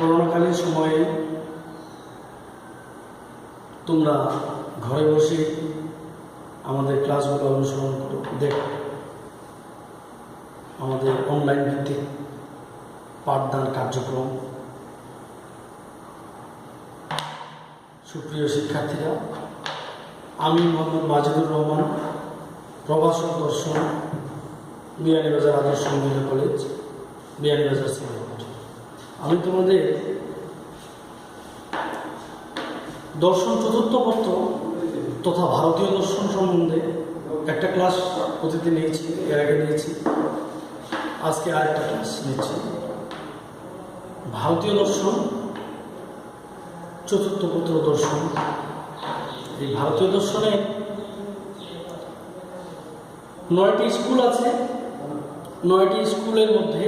করোনাকালীন সময়ে তোমরা ঘরে বসে আমাদের ক্লাসগুলো অনুসরণ করো, দেখো আমাদের অনলাইন ভিত্তিক পাঠদান কার্যক্রম। সুপ্রিয় শিক্ষার্থীরা, আমি মোহাম্মদ মাজিদুর রহমান, প্রভাষক দর্শন, বিয়ানীবাজার আদর্শ মহিলা কলেজ, বিয়ানীবাজার সিলেট। আমি তোমাদের দর্শন চতুর্থ পত্র তথা ভারতীয় দর্শন সম্বন্ধে একটা ক্লাস অতীতে নিয়েছি, এর আগে নিয়েছি, আজকে আরেকটা ক্লাস নিচ্ছি। ভারতীয় দর্শন চতুর্থ পত্র দর্শন। এই ভারতীয় দর্শনে 9টি স্কুল আছে। 9টি স্কুলের মধ্যে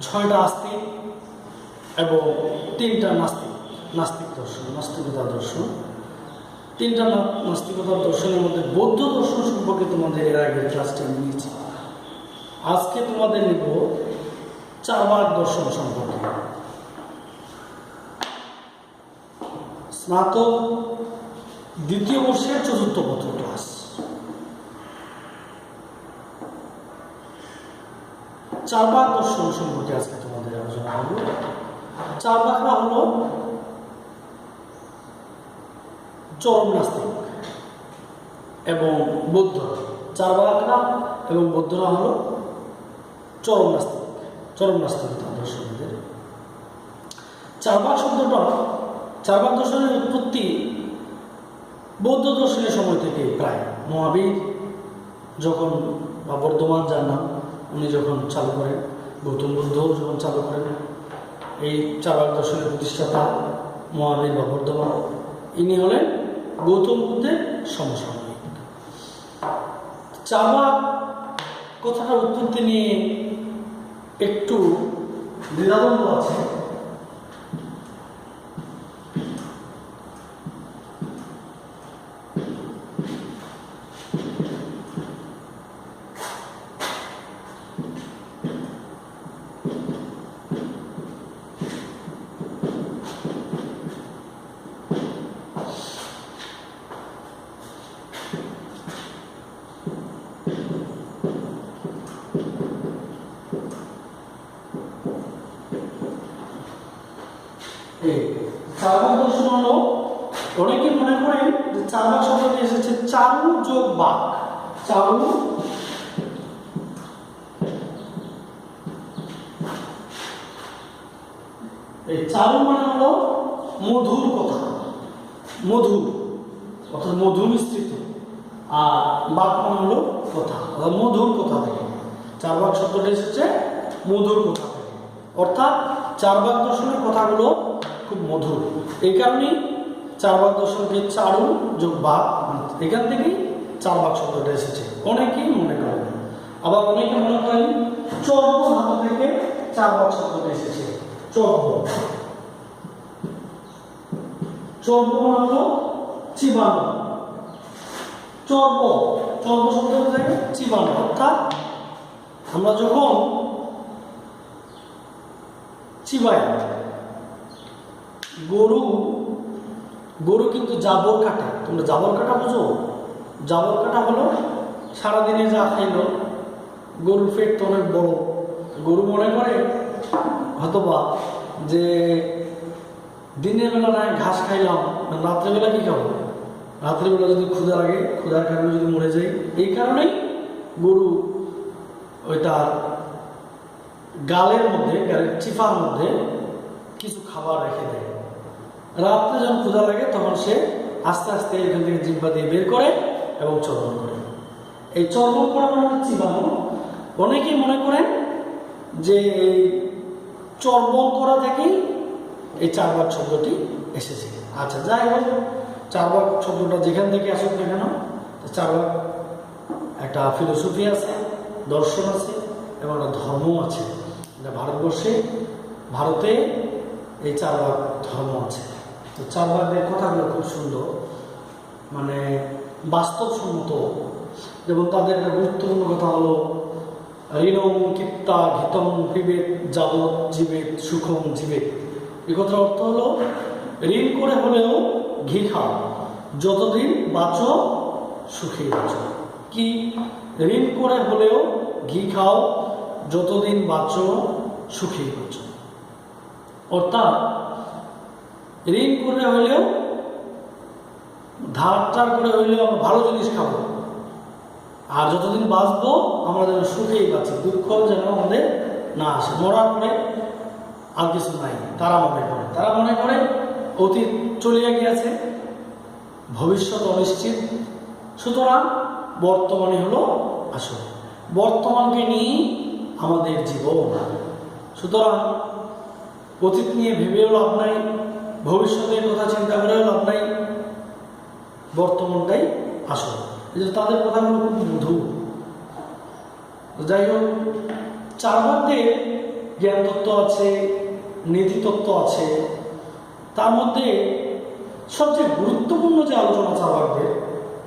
6টা আস্তিক এবং 3টা নাস্তিক দর্শন, নাস্তিকতার দর্শন। 3টা নাস্তিকতার দর্শনের মধ্যে বৌদ্ধ দর্শন সম্পর্কে তোমাদের এর আগের ক্লাসটা নিয়েছি। আজকে তোমাদের নিব চার্বাক দর্শন সম্পর্কে। স্নাতক দ্বিতীয় বর্ষের চতুর্থ পত্র ক্লাস। চার্বাক দর্শন সম্পর্কে আজকে তোমাদের আলোচনা করব। চার্বাকরা হলো চরম নাস্তিক এবং বৌদ্ধ। চার্বাকরা এবং বৌদ্ধরা হলো চরম নাস্তিকতা দর্শনদের। চার্বাক শব্দটা, চার্বাক দর্শনের উৎপত্তি বৌদ্ধ দর্শনের সময় থেকে, প্রায় মহাবীর যখন বা বর্ধমান যার নাম, উনি যখন চালু করেন, গৌতম বুদ্ধ যখন চালু করেন, এই চার্বাক দর্শনের প্রতিষ্ঠাতা মহাবীর বা বর্ধমান, ইনি হলেন গৌতম বুদ্ধের সমসাময়িক। চার্বাক কথাটার উৎপত্তি নিয়ে একটু দ্বিধাদ্বন্দ্ব আছে। চার্বাক দর্শন হলো, অনেকে মনে করেন যে চার্বাক শব্দটি এসেছে চারু যোগ বাক। চারু এই চারু মানে হলো মধুর কথা, মধু অর্থাৎ মধু মিশ্রিত, আর বাক মানে হলো কথা, অর্থাৎ মধুর কথা থেকে চার্বাক শব্দটি এসেছে, মধুর কথা থেকে। অর্থাৎ চার্বাক দর্শনের কথাগুলো খুব মধুর। এই কারণেই চার্বাক দর্শনকে চারু যোগ বাক, এখান থেকেই চার্বাক শব্দটা এসেছে অনেকেই মনে করেন। আবার অনেকে মনে করেন চর্ব ধাতু থেকে চার্বাক শব্দটা এসেছে। চর্ব মানে হলো চিবানো। চর্ব শব্দ থেকে চিবানো, অর্থাৎ আমরা যখন চিবাই, গরু কিন্তু জাবর কাটে। তোমরা জাবর কাটা বুঝো? জাবর কাটা হলো সারাদিনে যা খাইলো, গরুর পেট তো অনেক বড়, গরু মনে করে হয়তোবা যে দিনের বেলা না ঘাস খাইলাম, রাত্রেবেলা কি খাবো, রাত্রেবেলা যদি ক্ষুধা লাগে, ক্ষুধার কারণে যদি মরে যায়, এই কারণেই গরু ওইটা গালের চিফার মধ্যে কিছু খাবার রেখে দেয়। রাত্রে যখন ক্ষুধা লাগে তখন সে আস্তে আস্তে এখান থেকে জিহ্বা দিয়ে বের করে এবং চর্বণ করে। এই চর্বণ করা মানে চিবানো। অনেকেই মনে করেন যে এই চর্বণ করা থেকেই এই চার্বাক শব্দটি এসেছে। আচ্ছা, যাই হোক, চার্বাক শব্দটা যেখান থেকে আসুক না কেন, চার্বাক একটা ফিলোসফি আছে, দর্শন আছে এবং একটা ধর্ম আছে। ভারতে এই চার্বাক ধর্ম আছে। তো চার্বাকদের কথাগুলো খুব সুন্দর, মানে বাস্তবসম্মত। যেমন তাদের একটা গুরুত্বপূর্ণ কথা হলো ঋণং কিত্তা ঘিতং পিবেত যাবৎ জীবেত সুখং জীবেত। এই কথার অর্থ হলো ঋণ করে হলেও ঘি খাও, যতদিন বাঁচো সুখে বাঁচো। কি? ঋণ করে হলেও ঘি খাও, যতদিন বাঁচো সুখে বাঁচো। অর্থাৎ ঋণ করে হলেও, ধার করে হইলেও আমরা ভালো জিনিস খাবো, আর যতদিন বাঁচবো আমরা যেন সুখেই বাঁচি, দুঃখ যেন আমাদের না আসে। মরার পরে আর কিছু নাই তারা মনে করে অতীত চলিয়া গিয়েছে, ভবিষ্যৎ অনিশ্চিত, সুতরাং বর্তমানে হলো আসল, বর্তমানকে নিয়ে আমাদের জীবন। সুতরাং অতীত নিয়ে ভেবেও লাভ নাই, ভবিষ্যতের কথা চিন্তা করেও লাভ নাই, বর্তমানটাই আসল। তাদের কথাগুলো খুব মধুর। যাই হোক, চার্বাকদের জ্ঞান তত্ত্ব আছে, নীতি তত্ত্ব আছে, তার মধ্যে সবচেয়ে গুরুত্বপূর্ণ যে আলোচনা চার্বাকদের,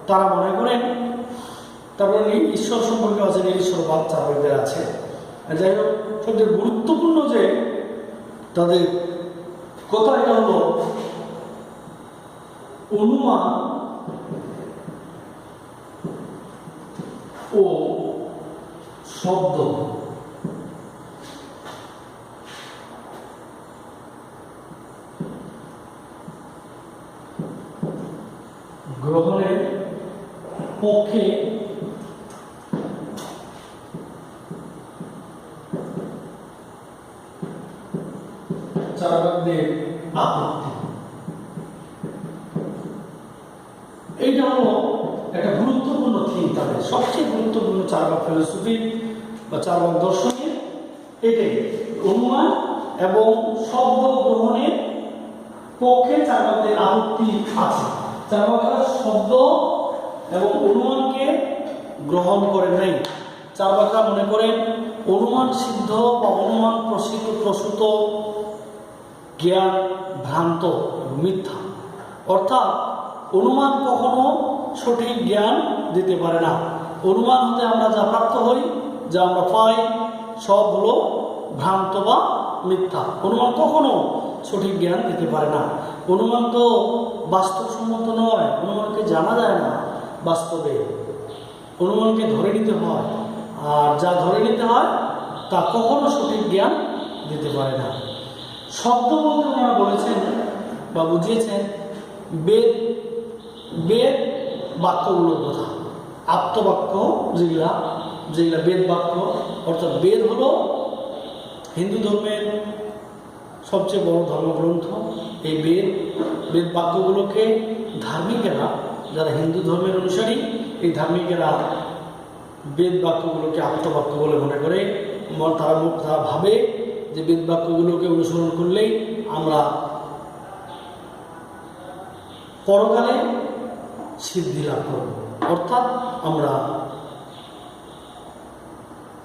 তারা মনে করেন, তারপরে ঈশ্বর সম্পর্কে আছে, নিরীশ্বরবাদ চার্বাকদের আছে। যাই হোক, সবচেয়ে গুরুত্বপূর্ণ যে তাদের কথা, এটা হলো অনুমান ও শব্দ গ্রহণের পক্ষে চার্বাকদের আপত্তি। এইটা হলো একটা গুরুত্বপূর্ণ থিম, তাদের সবচেয়ে গুরুত্বপূর্ণ চার্বাক ফিলোসফি বা চার্বাক দর্শনের এটাই, অনুমান এবং শব্দ গ্রহণের পক্ষে চার্বাকদের আপত্তি আছে। চার্বাকরা শব্দ এবং অনুমানকে গ্রহণ করে নাই। চার্বাকরা মনে করেন অনুমান সিদ্ধ বা অনুমান প্রসূত জ্ঞান ভ্রান্ত, মিথ্যা। অর্থাৎ অনুমান কখনো সঠিক জ্ঞান দিতে পারে না। অনুমান হতে আমরা যা প্রাপ্ত হই, যা আমরা পাই, সব হলো ভ্রান্ত বা মিথ্যা। অনুমান কখনো সঠিক জ্ঞান দিতে পারে না। অনুমান তো বাস্তবসম্মত নয়, অনুমানকে জানা যায় না বাস্তবে, অনুমানকে ধরে নিতে হয়, আর যা ধরে নিতে হয় তা কখনো সঠিক জ্ঞান দিতে পারে না। শব্দ বলতে ওনারা বলেছেন বা বুঝিয়েছেন বেদ বাক্যগুলোর কথা, আপ্তবাক্য যেগুলা বেদ বাক্য, অর্থাৎ বেদ হলো হিন্দু ধর্মের সবচেয়ে বড় ধর্মগ্রন্থ। এই বেদ বাক্যগুলোকে ধার্মিকেরা, যারা হিন্দু ধর্মের অনুসারী, এই ধার্মিকেরা বেদ বাক্যগুলোকে আপ্তবাক্য বলে মনে করে। তারা ভাবে যে বেদ বাক্যগুলোকে অনুসরণ করলেই আমরা পরকালে সিদ্ধি লাভ করব, অর্থাৎ আমরা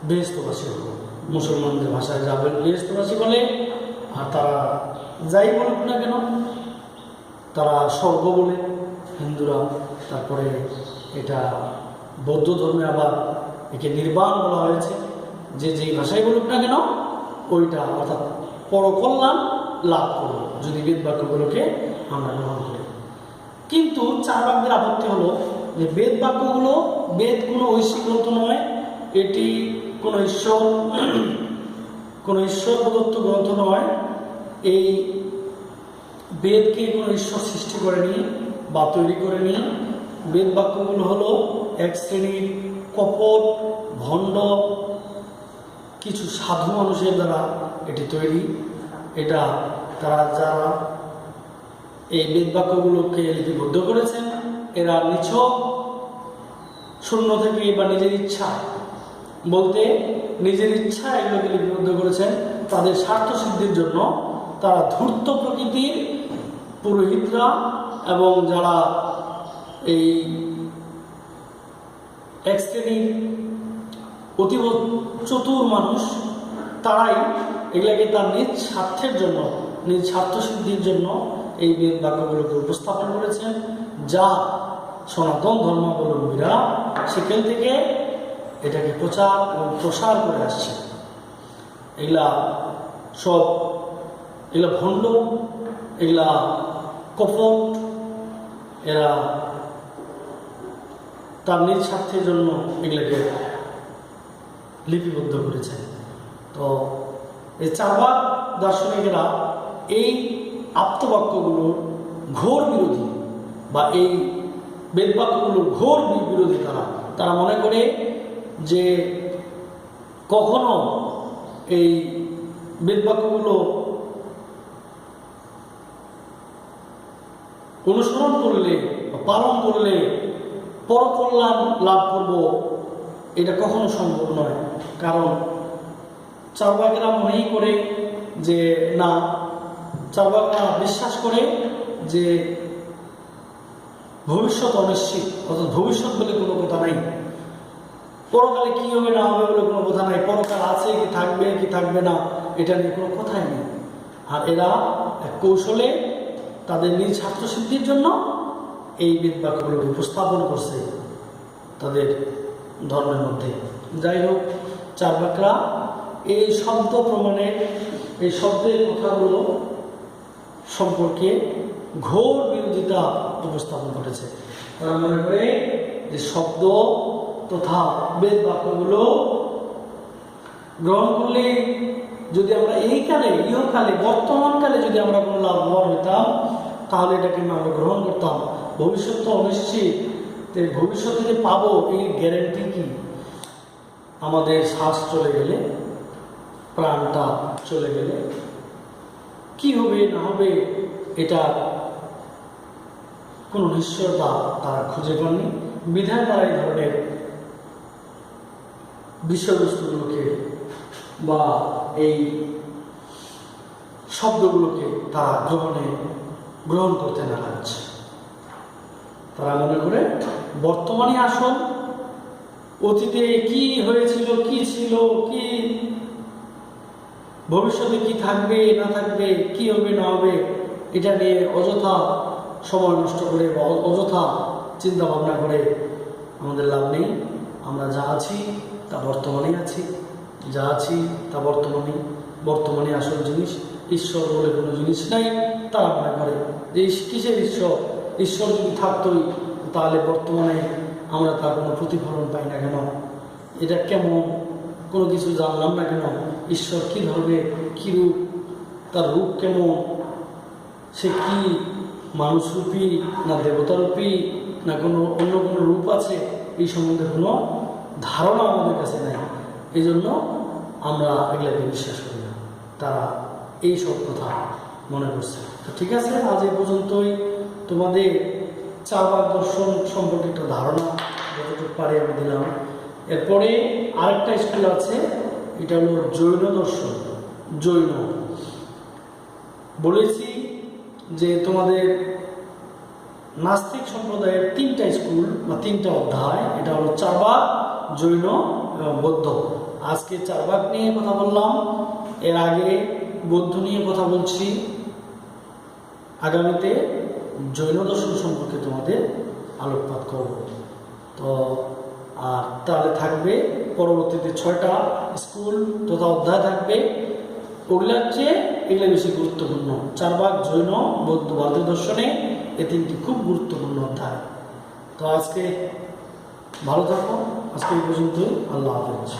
বেহেশতবাসী হব। মুসলমানদের ভাষায় যাবেন বেহেশতবাসী বলে, আর তারা যাই বলুক না কেন, তারা স্বর্গ বলে হিন্দুরা। তারপরে এটা বৌদ্ধ ধর্মে আবার একে নির্বাণ বলা হয়েছে, যে যেই ভাষায় বলুক না কেন ওইটা, অর্থাৎ পরকল্যাণ লাভ করব যদি বেদ বাক্যগুলোকে আমরা গ্রহণ করি। কিন্তু চার্বাকদের আপত্তি হলো যে বেদ বাক্যগুলো, বেদ কোনো ঐশিক গ্রন্থ নয়, এটি কোনো ঈশ্বর প্রদত্ত গ্রন্থ নয়। এই বেদকে কোনো ঈশ্বর সৃষ্টি করেনি বা তৈরি করেনি। বেদ বাক্যগুলো হলো এক শ্রেণীর কপট ভণ্ড কিছু সাধু মানুষের দ্বারা এটি তৈরি। এটা তারা যারা এই বেদ বাক্যগুলোকে লিপিবদ্ধ করেছেন, এরা নিছক শূন্য থেকে বা নিজের ইচ্ছা, বলতে নিজের ইচ্ছা এগুলোকে লিপিবদ্ধ করেছেন তাদের স্বার্থ সিদ্ধির জন্য। তারা ধূর্ত প্রকৃতির পুরোহিতরা এবং যারা এই এক শ্রেণীর অতীব চতুর মানুষ, তারাই এগুলাকে তার নিজ স্বার্থের জন্য, নিজ স্বার্থ সিদ্ধির জন্য এই বেদ বাক্যগুলোকে উপস্থাপন করেছেন, যা সনাতন ধর্মাবলম্বীরা সেখান থেকে এটাকে প্রচার এবং প্রসার করে আসছে। এগুলা সব এগুলা ভণ্ড, এগুলা কপট, এরা তার নিজ স্বার্থের জন্য এগুলোকে লিপিবদ্ধ করেছে। তো এই চারবাক দার্শনিকেরা এই আপ্তবাক্যগুলোর ঘোর বিরোধী বা এই বেদবাক্যগুলোর ঘোর বিরোধী। তারা মনে করে যে কখনো এই বেদবাক্যগুলো অনুসরণ করলে পালন করলে পরকল্যাণ লাভ করব, এটা কখনো সম্ভব নয়। কারণ চারবাকেরা মনেই করে যে না, চারবাকেরা বিশ্বাস করে যে ভবিষ্যৎ অনিশ্চিত, অর্থাৎ ভবিষ্যৎ বলে কোনো কথা নাই, পরকালে কি হবে না হবে বলে কোনো কথা নাই, পরকাল আছে কি থাকবে না এটা নিয়ে কোনো কথাই নেই। আর এরা এক কৌশলে তাদের নিজ ছাত্রসিদ্ধির জন্য এই বেদবাক্যগুলোকে উপস্থাপন করছে তাদের ধর্মের মধ্যে। যাই হোক, চারবাকরা এই শব্দ প্রমাণে, এই শব্দের কথাগুলো সম্পর্কে ঘোর বিরোধিতা উপস্থাপন করেছে। তারা মনে করে যে শব্দ তথা বেদ বাক্যগুলো গ্রহণ করলে যদি আমরা ইহকালে বর্তমানকালে যদি আমরা কোনো লাভবান হইতাম, তাহলে এটাকে আমরা গ্রহণ করতাম। ভবিষ্যৎ তো অনিশ্চিত, ভবিষ্যতে যে পাবো এই গ্যারেন্টি কি? আমাদের শ্বাস চলে গেলে, প্রাণটা চলে গেলে কি হবে না হবে এটা কোনো নিশ্চয়তা তারা খুঁজে পাননি। বিধায় তারা এই ধরনের বিষয়বস্তুগুলোকে বা এই শব্দগুলোকে তারা গ্রহণ করতে নারাজ। তারা মনে করে বর্তমানে আসল, অতীতে কি হয়েছিল, কি ছিল, কি ভবিষ্যতে কি থাকবে না থাকবে, কি হবে না হবে, এটা নিয়ে অযথা সময় নষ্ট করে বা অযথা চিন্তা ভাবনা করে আমাদের লাভ নেই। আমরা যা আছি তা বর্তমানেই আছি, যা আছি তা বর্তমানে আসল জিনিস। ঈশ্বর বলে কোনো জিনিস নাই। তারা মনে করে যে কিসের ঈশ্বর যদি থাকতোই তাহলে বর্তমানে আমরা তার কোনো প্রতিফলন পাই না কেন, এটা কেমন, কোনো কিছু জানলাম না কেন, ঈশ্বর কী ধরনের, কী রূপ, তার রূপ কেমন, সে কি মানুষরূপী না দেবতারূপী না কোনো অন্য কোনো রূপ আছে, এই সম্বন্ধে কোনো ধারণা আমাদের কাছে নেই। এই জন্য আমরা এগুলোকে বিশ্বাস করি না। তারা এই সব কথা মনে করছে। তো ঠিক আছে, আজ এই পর্যন্তই। তোমাদের চারবাক দর্শন সম্পর্কে একটা ধারণা যতটুকু পারি আমি দিলাম। এরপরে আরেকটা স্কুল আছে, এটা হলো জৈন দর্শন। জৈন বলেছি যে তোমাদের নাস্তিক সম্প্রদায়ের 3টা স্কুল বা 3টা অধ্যায়, এটা হলো চারবাক, জৈন এবং বৌদ্ধ। আজকে চারবাক নিয়ে কথা বললাম, এর আগে বৌদ্ধ নিয়ে কথা বলছি, আগামীতে জৈন দর্শন সম্পর্কে তোমাদের আলোকপাত করব। তো আর তাহলে থাকবে পরবর্তীতে 6টা স্কুল তথা অধ্যায় থাকবে। ওগুলার চেয়ে এগুলো বেশি গুরুত্বপূর্ণ। চারবাক, জৈন, বৌদ্ধ, বৌদ্ধ দর্শনে এই 3টি খুব গুরুত্বপূর্ণ অধ্যায়। তো আজকে ভালো থাকো, আজকে এই পর্যন্তই। আল্লাহ হাফেজ।